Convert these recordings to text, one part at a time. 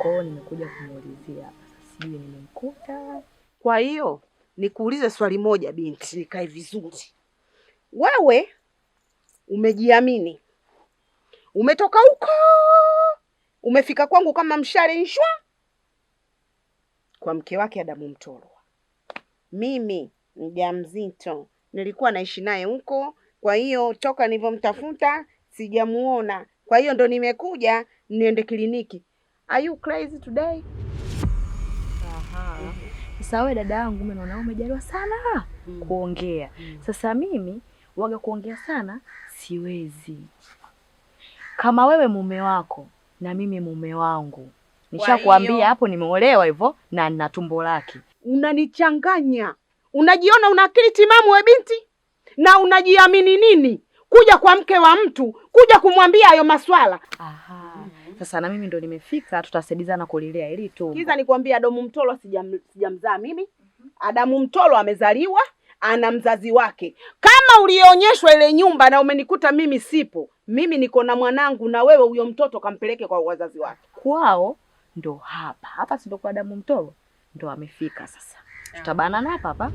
Kwa hiyo nimekuja kumuulizia hapa. Sijui nimemkuta. Kwa hiyo nikuulize swali moja binti, nikae vizuri. Wewe umejiamini. Umetoka huko. Umefika kwangu kama mshale nshwa kwa mke wake Adamu Mtoro. Mimi mjamzito nilikuwa naishi naye huko, kwa hiyo toka nilivyomtafuta sijamuona. Kwa hiyo ndo nimekuja niende kliniki. Are you crazy today? Aha. Sasa wewe dada yangu mimi naona umejaliwa sana kuongea. Sasa mimi waga kuongea sana siwezi. Kama wewe mume wako na mimi mume wangu. Nishakwambia hapo nimeolewa hivyo na nina tumbo lake. Unanichanganya. Unajiona una akili timamu we binti? Na unajiamini nini? Kuja kwa mke wa mtu, kuja kumwambia hayo maswala. Aha. Sasa na mimi ndo nimefika, tutasaidizana kulilea ili tu. Kiza nikwambia Adamu Mtoro sijamzaa mimi. Adamu Mtoro amezaliwa, ana mzazi wake. Kama ulionyeshwa ile nyumba na umenikuta mimi sipo, mimi niko na mwanangu na wewe huyo mtoto kampeleke kwa wazazi wake. Kwao ndo hapa. Hapa si ndo kwa Adamu Mtoro ndo amefika sasa. Tutabanana hapa hapa.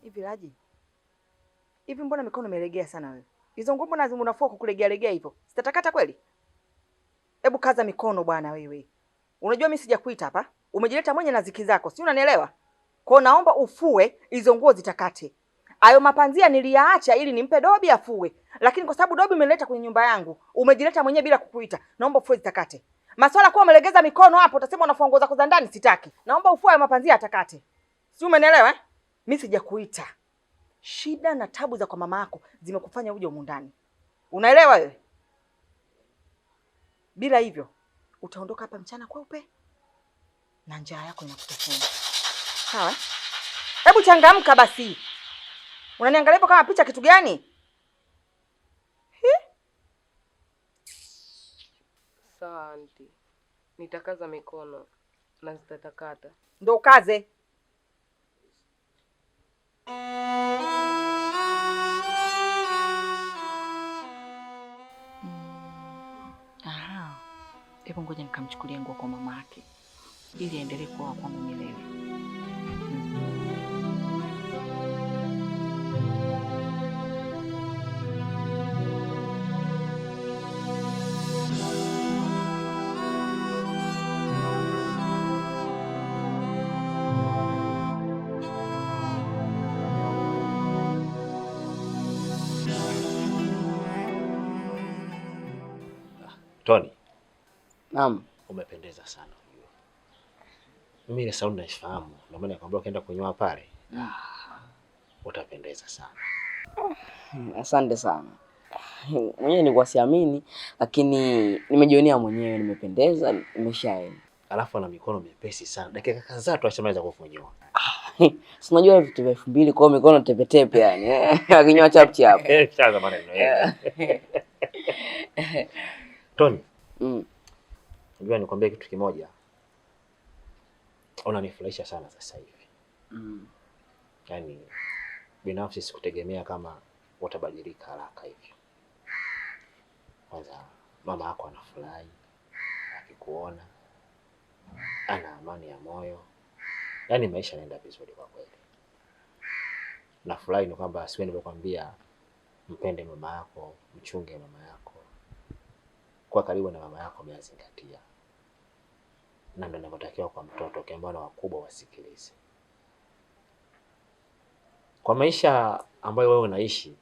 Hivi Raji. Hivi mbona mikono imelegea sana wewe? Hizo nguo mbona unafua kukulegea hivyo? Sitatakata kweli? Hebu kaza mikono bwana wewe. Unajua mimi sijakuita hapa. Umejileta mwenye na ziki zako. Si unanielewa? Kwa naomba ufue hizo nguo zitakate. Hayo mapanzia niliyaacha ili nimpe Dobi afue. Lakini kwa sababu Dobi umeleta kwenye nyumba yangu, umejileta mwenyewe bila kukuita. Naomba ufue zitakate. Maswala kwa umelegeza mikono hapo, utasema unafua nguo zako za ndani sitaki. Naomba ufue hayo mapanzia atakate. Si umenielewa? Mimi sijakuita. Shida na tabu za kwa mama yako zimekufanya uje humu ndani. Unaelewa wewe? Bila hivyo utaondoka hapa mchana kweupe na njaa yako inakutafuna. Sawa? Hebu changamka basi. Unaniangalia hapo kama picha kitu gani? Sawa auntie. Nitakaza mikono na zitatakata. Ndio kaze. Aha. Hebu ngoja nikamchukulie nguo kwa mama yake ili aendelee kuwa kwangu milele. Tony. Naam. Umependeza sana unajua. Mimi ile sauti naifahamu. Ndio maana nikamwambia ukaenda kunyoa pale. Utapendeza sana. Asante sana. Mwenyewe nilikuwa siamini lakini nimejionea mwenyewe nimependeza, nimeshaenda. Alafu ana mikono mepesi sana. Dakika kadhaa tu ashamaliza kukunyoa. Si unajua vitu vya 2000 kwa mikono tepetepe yani. Akinyoa chap chap. Sasa maneno yeye. Tony. Unajua nikwambia kitu kimoja. Unanifurahisha sana sasa hivi. Yaani binafsi sikutegemea kama utabadilika haraka hivyo. Kwanza mama yako anafurahi akikuona. Ana amani ya moyo. Yaani maisha yanaenda vizuri kwa kweli. Nafurahi ni kwamba siwe nimekwambia mpende mama yako, mchunge mama yako. Kwa karibu na mama yako umezingatia. Na ndio ninavyotakiwa kwa mtoto kiambao na wakubwa wasikilize. Kwa maisha ambayo wewe unaishi,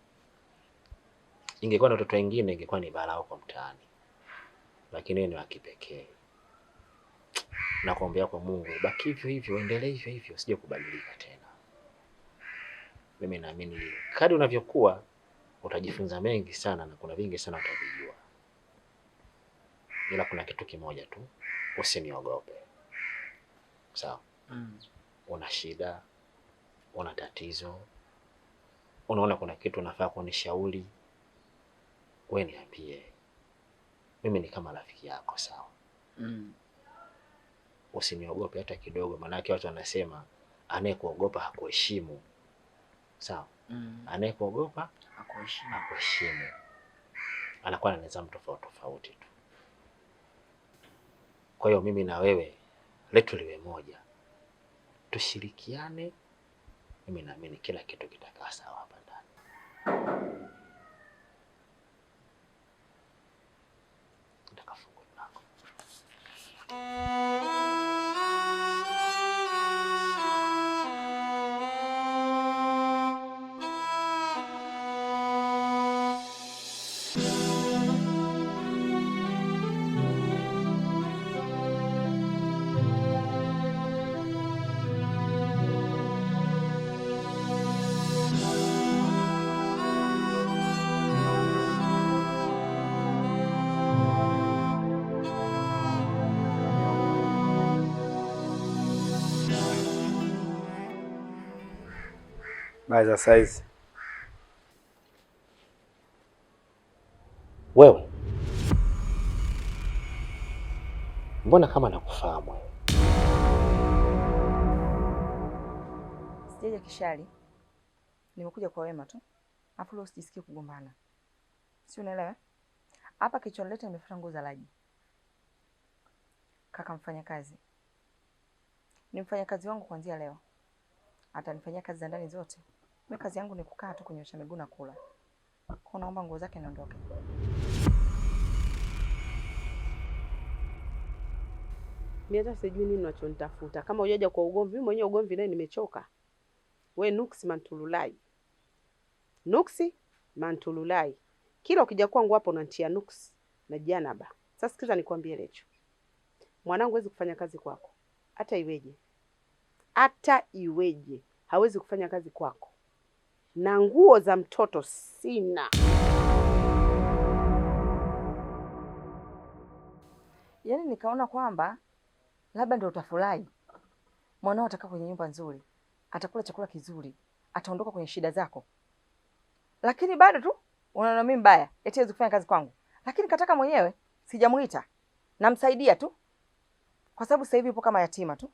ingekuwa na watoto wengine ingekuwa ni balaa kwa mtaani. Lakini wewe ni wa kipekee. Nakuombea kwa Mungu baki hivyo hivyo, endelee hivyo hivyo, usije kubadilika tena. Mimi naamini kadri unavyokuwa utajifunza mengi sana na kuna vingi sana utavijua. Ila kuna kitu kimoja tu, usiniogope. Sawa? Una shida, una tatizo, unaona kuna kitu unafaa kunishauri, wewe niambie, mimi ni kama rafiki yako, sawa? Usiniogope hata kidogo, maanake watu wanasema anayekuogopa hakuheshimu, sawa? Anayekuogopa hakuheshimu, anakuwa na nidhamu tofauti tu. Kwa hiyo mimi na wewe letu liwe moja, tushirikiane. Mimi naamini kila kitu kitakaa sawa hapa ndani. Nitakafunga mlango. Baza size. Wewe mbona kama nakufahamu wewe? Sijaja kishari. Nimekuja kwa wema tu. Afu leo sijisikie kugombana. Si unaelewa? Hapa kilichonileta nimefuta nguo za Laji. Kaka mfanya kazi. Ni mfanyakazi wangu kuanzia leo. Atanifanyia kazi za ndani zote. Mimi kazi yangu ni kukaa tu kunyosha miguu na kula. Kwa naomba nguo zake niondoke. Mimi hata sijui nini unachonitafuta. Kama hujaja kwa ugomvi, mimi mwenyewe ugomvi naye nimechoka. We nuksi mantululai. Nuksi mantululai. Kila ukija kwangu hapo unanitia nuksi na janaba. Sasa sikiza nikwambie Lecho. Mwanangu hawezi kufanya kazi kwako. Hata iweje. Hata iweje. Hawezi kufanya kazi kwako. Na nguo za mtoto sina. Yaani nikaona kwamba labda ndio utafurahi. Mwanao atakaa kwenye nyumba nzuri, atakula chakula kizuri, ataondoka kwenye shida zako. Lakini bado tu unaona mimi mbaya, eti hawezi kufanya kazi kwangu. Lakini kataka mwenyewe, sijamuita. Namsaidia tu. Kwa sababu sasa hivi yupo kama yatima tu.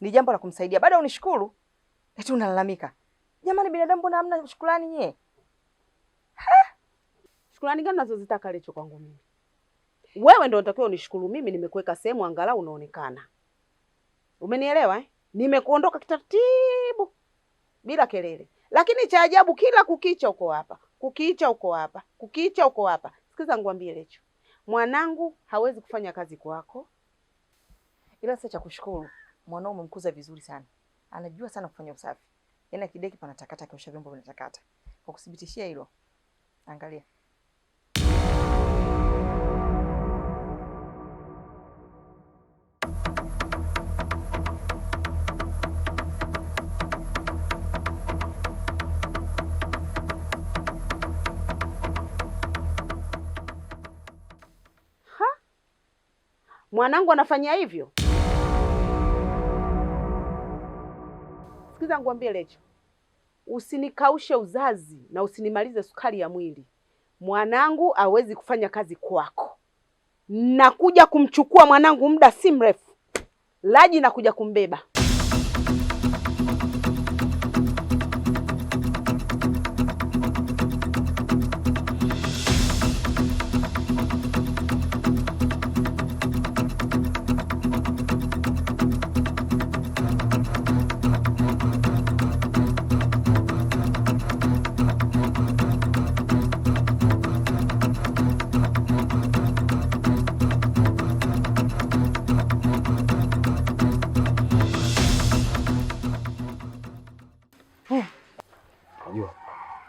Ni jambo la kumsaidia. Bado unishukuru, eti unalalamika. Jamani binadamu mbona hamna shukrani nyie? Shukrani gani unazozitaka Lecho kwangu mimi? Wewe ndio unatakiwa unishukuru mimi, nimekuweka sehemu angalau unaonekana. Umenielewa eh? Nimekuondoka kitaratibu bila kelele. Lakini cha ajabu kila kukicha uko hapa. Kukicha uko hapa. Kukicha uko hapa. Sikiza ngwambie Lecho. Mwanangu hawezi kufanya kazi kwako. Ila sasa cha kushukuru, mwanao umemkuza vizuri sana. Anajua sana kufanya usafi. Yaani kideki panatakata, kiosha vyombo vinatakata. Kwa kuthibitishia hilo, angalia. Mwanangu anafanya hivyo? Sikiza ngwambie Lecho. Usinikaushe uzazi na usinimalize sukari ya mwili. Mwanangu hawezi kufanya kazi kwako. Nakuja kumchukua mwanangu muda si mrefu. Laji nakuja kumbeba.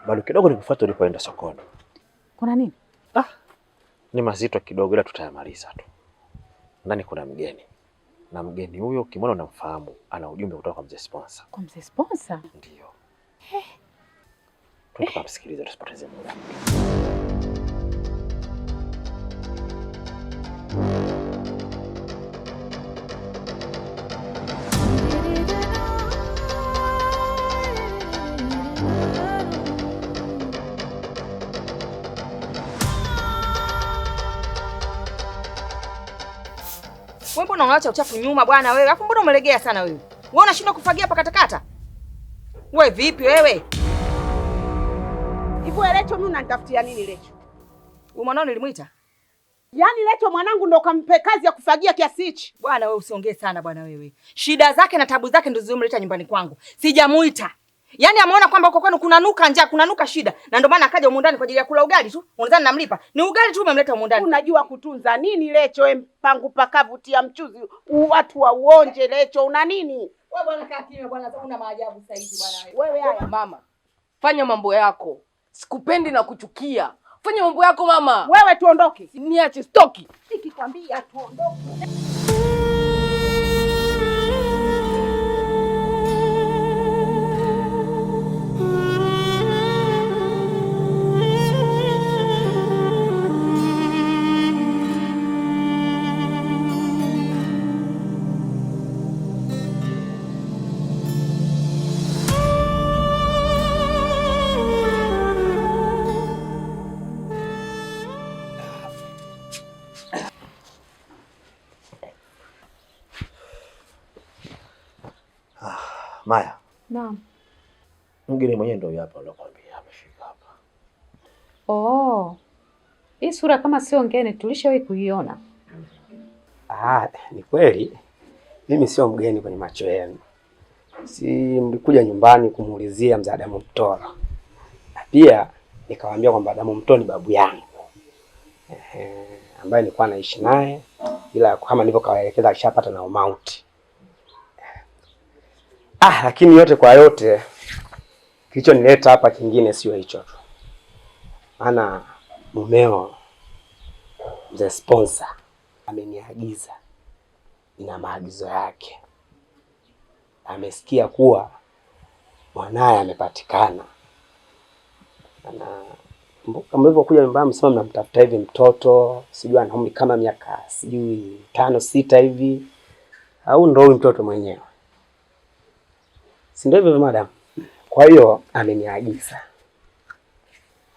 Bado kidogo nikufuate ulipoenda sokoni. Kuna nini? Ni mazito kidogo ila tutayamaliza tu. Ndani kuna mgeni. Na mgeni huyo ukimwona unamfahamu, ana ujumbe kutoka kwa mzee sponsor. Kwa mzee sponsor? Ndio. Tukamsikilize tusipoteze muda. Wewe mbona unaacha uchafu nyuma bwana wewe? Alafu mbona umelegea sana wewe? Wewe unashindwa kufagia pakatakata? Wewe vipi wewe? Hivyo Lecho mimi unanitafutia nini Lecho? Wewe mwanao nilimuita? Yaani Lecho mwanangu ndo kampe kazi ya kufagia kiasi hichi? Bwana wewe usiongee sana bwana wewe. Shida zake na tabu zake ndo zilizomleta nyumbani kwangu. Sijamuita. Yaani ameona kwamba huko kwenu kunanuka njaa, kunanuka shida. Na ndio maana akaja humu ndani kwa ajili ya kula ugali tu. Unadhani namlipa? Ni ugali tu umemleta humu ndani. Unajua kutunza nini Lecho? Mpangu pakavu tia mchuzi. Watu wa uonje Lecho, una nini? Wewe bwana kaa kimya bwana, una maajabu sasa hivi bwana wewe. Wewe haya mama. Fanya mambo yako. Sikupendi na kuchukia. Fanya mambo yako mama. Wewe tuondoke. Niache stoki. Nikikwambia tuondoke. Maya. Naam. Mgeni mwenyewe ndio hapa alokuambia amefika hapa. Oh. Hii sura kama sio ngeni tulishawahi kuiona. Ni kweli. Mimi sio mgeni kwenye macho yenu. Si mlikuja nyumbani kumuulizia mzee Adamu Mtoro. Na pia nikawaambia kwamba Adamu Mtoro ni babu yangu. Ambaye nilikuwa naishi naye ila kama nilivyokawaelekeza alishapata na umauti. Lakini yote kwa yote kilichonileta hapa kingine sio hicho tu. Maana mumeo mzee sponsor ameniagiza na maagizo yake. Amesikia kuwa mwanae amepatikana. Na mlivyokuja nyumbani msema mnamtafuta hivi mtoto, sijui ana umri kama miaka 5 6 hivi. Au ndio huyu mtoto mwenyewe? Si ndio hivyo madam? Kwa hiyo ameniagiza.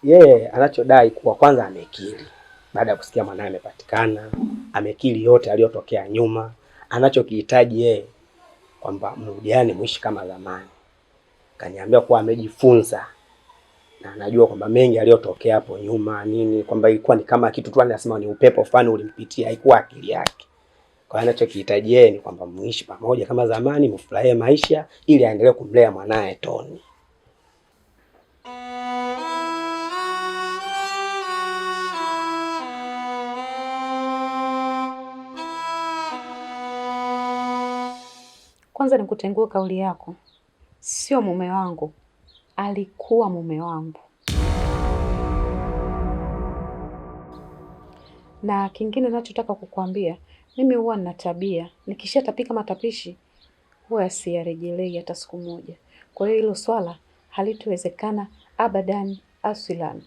Yeye anachodai kuwa kwanza amekiri. Baada ya kusikia mwanae amepatikana, amekiri yote aliyotokea nyuma. Anachokihitaji yeye kwamba mrudiane muishi kama zamani. Kaniambia kuwa amejifunza na anajua kwamba mengi aliyotokea hapo nyuma nini, kwamba ilikuwa ni kama kitu tu anasema ni upepo fulani ulimpitia, haikuwa akili yake. Kwa hiyo anachokihitaji yeye ni kwamba muishi pamoja kama zamani, mfurahie maisha ili aendelee kumlea mwanae Tony. Kwanza nikutengue kauli yako. Sio mume wangu. Alikuwa mume wangu. Na kingine ninachotaka kukuambia, mimi huwa nina tabia, nikishatapika matapishi huwa siyarejelei hata siku moja. Kwa hiyo hilo swala halitowezekana abadan aslan.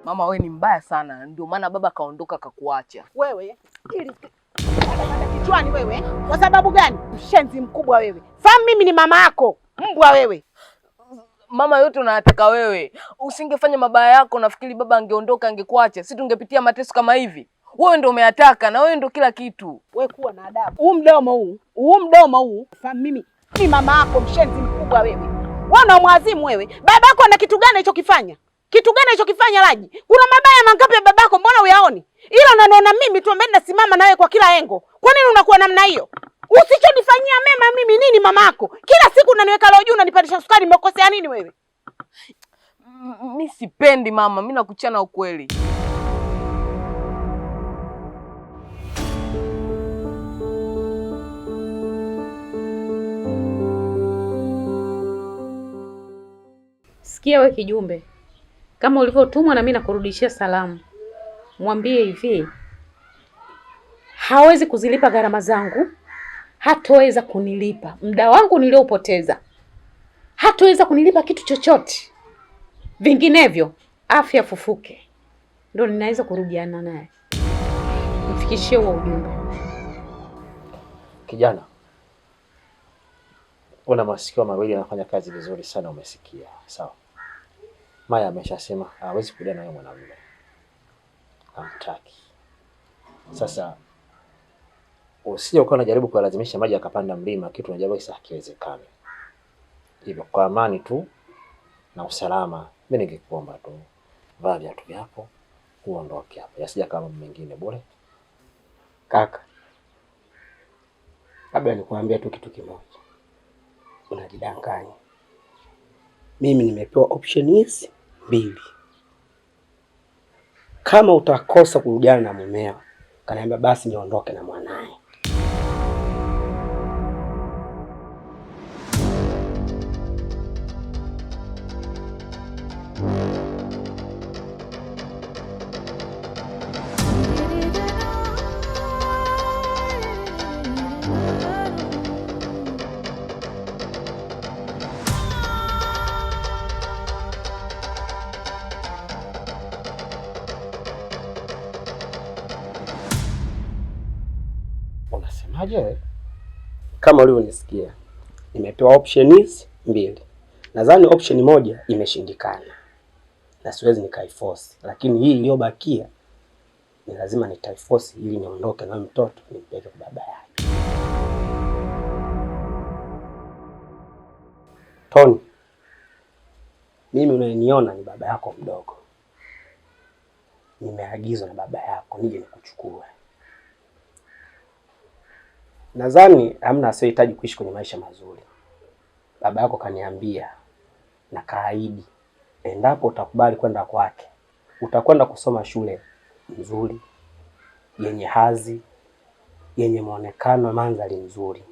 Mama wewe ni mbaya sana, ndio maana baba kaondoka kakuacha. Wewe ili kichwani wewe. Kwa sababu gani? Mshenzi mkubwa wewe. Fahamu mimi ni mama yako. Mbwa wewe. Mama yote unayataka wewe. Usingefanya mabaya yako nafikiri baba angeondoka angekuacha. Sisi tungepitia mateso kama hivi. Wewe ndio umeyataka na wewe ndio kila kitu. Wewe kuwa na adabu. Huu mdomo huu. Fahamu mimi ni mama yako, mshenzi mkubwa wewe. Wewe unamwazimu wewe. Babako ana kitu gani alichokifanya? Kitu gani alichokifanya Raji? Kuna mabaya mangapi ya babako mbona uyaoni? Ila unaniona mimi tu ambaye nasimama na wewe kwa kila engo. Kwa nini unakuwa namna hiyo? Usichonifanyia mema mimi nini mamako? Kila siku unaniweka leo juu unanipandisha sukari, nimekosea nini wewe? Mimi sipendi mama, mimi nakuchana ukweli. Sikia we kijumbe. Kama ulivyotumwa na mimi nakurudishia salamu. mwambie hivi, hawezi kuzilipa gharama zangu, hatoweza kunilipa muda wangu niliopoteza, hatoweza kunilipa kitu chochote. Vinginevyo afya fufuke, ndio ninaweza kurudiana naye. Mfikishie huo ujumbe. Kijana, una masikio mawili, anafanya kazi vizuri sana, umesikia? Sawa. Maya ameshasema hawezi kulia na wewe mwanamume. Hamtaki. Sasa usije ukawa unajaribu kuwalazimisha maji akapanda mlima, kitu unajua kisa hakiwezekani. Hivyo kwa amani tu na usalama, mimi ningekuomba tu vaa viatu vyako uondoke hapa. Yasija kama mwingine bure. Kaka, labda nikuambia tu kitu kimoja. Unajidanganya. Mimi nimepewa option hizi 2. Kama utakosa kurudiana na mumeo, kaniambia basi niondoke na mwanae. Unasemaje? Kama ulivyonisikia, nimepewa option hizi 2. Nadhani option moja imeshindikana na siwezi nikaiforce, lakini hii iliyobakia ni lazima nitaiforce ili niondoke na mtoto nimpeleke kwa baba yake. Tony, mimi unayeniona ni baba yako mdogo. Nimeagizwa na baba yako nije nikuchukue. Nadhani hamna asiyehitaji kuishi kwenye maisha mazuri. Baba yako kaniambia na kaahidi, endapo utakubali kwenda kwake, utakwenda kusoma shule nzuri, yenye hadhi, yenye muonekano, mandhari nzuri.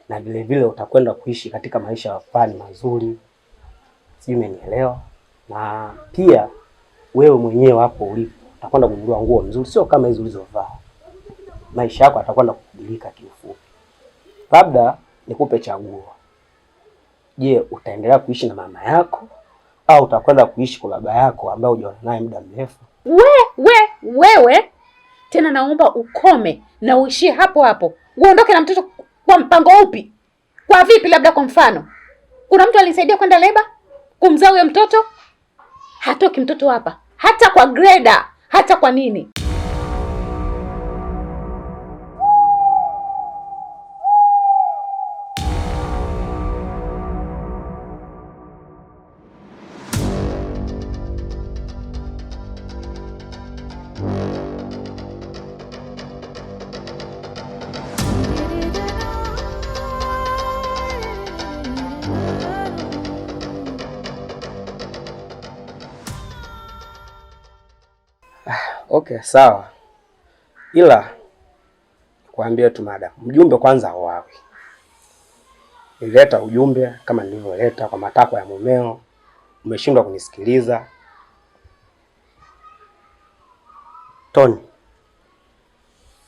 Na vile vile utakwenda kuishi katika maisha ya wafani mazuri. Sijui umenielewa? Na pia wewe mwenyewe hapo ulipo utakwenda kununua nguo nzuri, sio kama hizo ulizovaa. Maisha yako atakwenda kubadilika kiufupi. Labda nikupe chaguo. Je, utaendelea kuishi na mama yako au utakwenda kuishi kwa baba yako ambaye hujaona naye muda mrefu? Wewe tena naomba ukome na uishie hapo hapo. Uondoke na mtoto kwa mpango upi? Kwa vipi? Labda kwa mfano, kuna mtu alisaidia kwenda leba kumzaa huyo mtoto? Hatoki mtoto hapa, hata kwa greda, hata kwa nini. Okay, sawa. Ila kuambia tu madam, mjumbe kwanza hauawi. Nilileta ujumbe kama nilivyoleta kwa matakwa ya mumeo, umeshindwa kunisikiliza. Tony,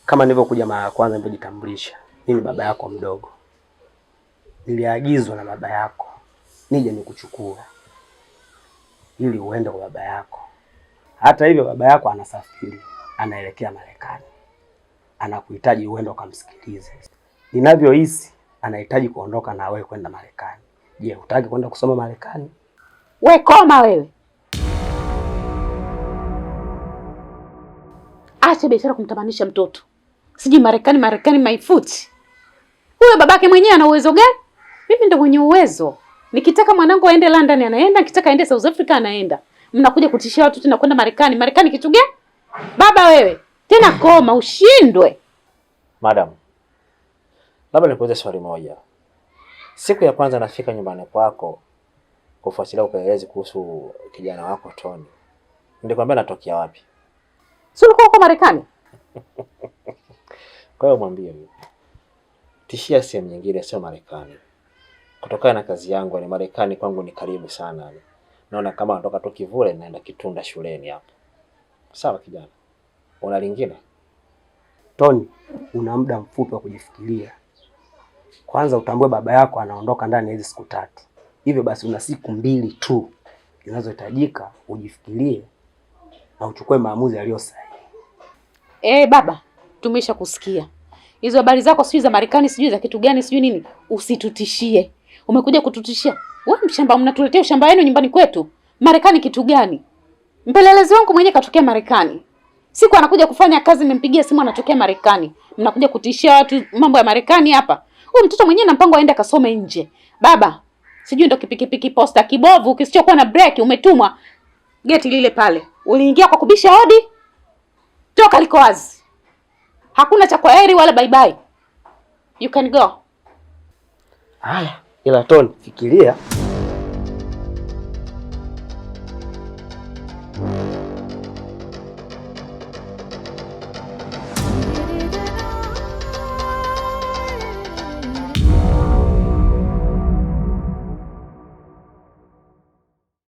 kama nilivyokuja mara ya kwanza nilijitambulisha, mimi baba yako mdogo. Niliagizwa na baba yako nije nikuchukua ili uende kwa baba yako. Hata hivyo baba yako anasafiri, anaelekea Marekani. Anakuhitaji uende ukamsikilize. Ninavyohisi anahitaji kuondoka na wewe kwenda Marekani. Je, hutaki kwenda kusoma Marekani? We koma wewe. Acha biashara kumtamanisha mtoto. Siji Marekani my foot. Huyo babake mwenyewe ana uwezo gani? Mimi ndo mwenye uwezo. Nikitaka mwanangu aende London anaenda, nikitaka aende South Africa anaenda. Mnakuja kutishia watu tena kwenda Marekani. Marekani kitu gani? Baba wewe, tena koma ushindwe. Madam, labda nikuulize swali moja. Siku ya kwanza nafika nyumbani kwako kufuatilia upelelezi kuhusu kijana wako Tony, nilikwambia natokea wapi? Si ulikuwa huko Marekani? Kwa hiyo mwambie hivi. Tishia sehemu nyingine sio Marekani. Kutokana na kazi yangu ni Marekani kwangu ni karibu sana. Naona kama natoka tu Kivule naenda Kitunda shuleni hapo. Sawa kijana. Una lingine? Tony, una muda mfupi wa kujifikiria. Kwanza utambue baba yako anaondoka ndani ya hizi siku 3. Hivyo basi una siku 2 tu zinazohitajika ujifikirie na uchukue maamuzi yaliyo sahihi. Baba, tumesha kusikia. Hizo habari zako sijui za Marekani, sijui za kitu gani, sijui nini. Usitutishie. Umekuja kututishia. Wewe mshamba, mnatuletea ushamba wenu nyumbani kwetu. Marekani kitu gani? Mpelelezi wangu mwenyewe katokea Marekani. Siku anakuja kufanya kazi nimempigia simu anatokea Marekani. Mnakuja kutishia watu mambo ya Marekani hapa. Huyu mtoto mwenyewe na mpango aende akasome nje. Baba, sijui ndo kipikipiki posta kibovu kisichokuwa na breki umetumwa. Geti lile pale. Uliingia kwa kubisha hodi? Toka liko wazi. Hakuna cha kwaheri wala bye bye. You can go. Haya, ila Tony, fikiria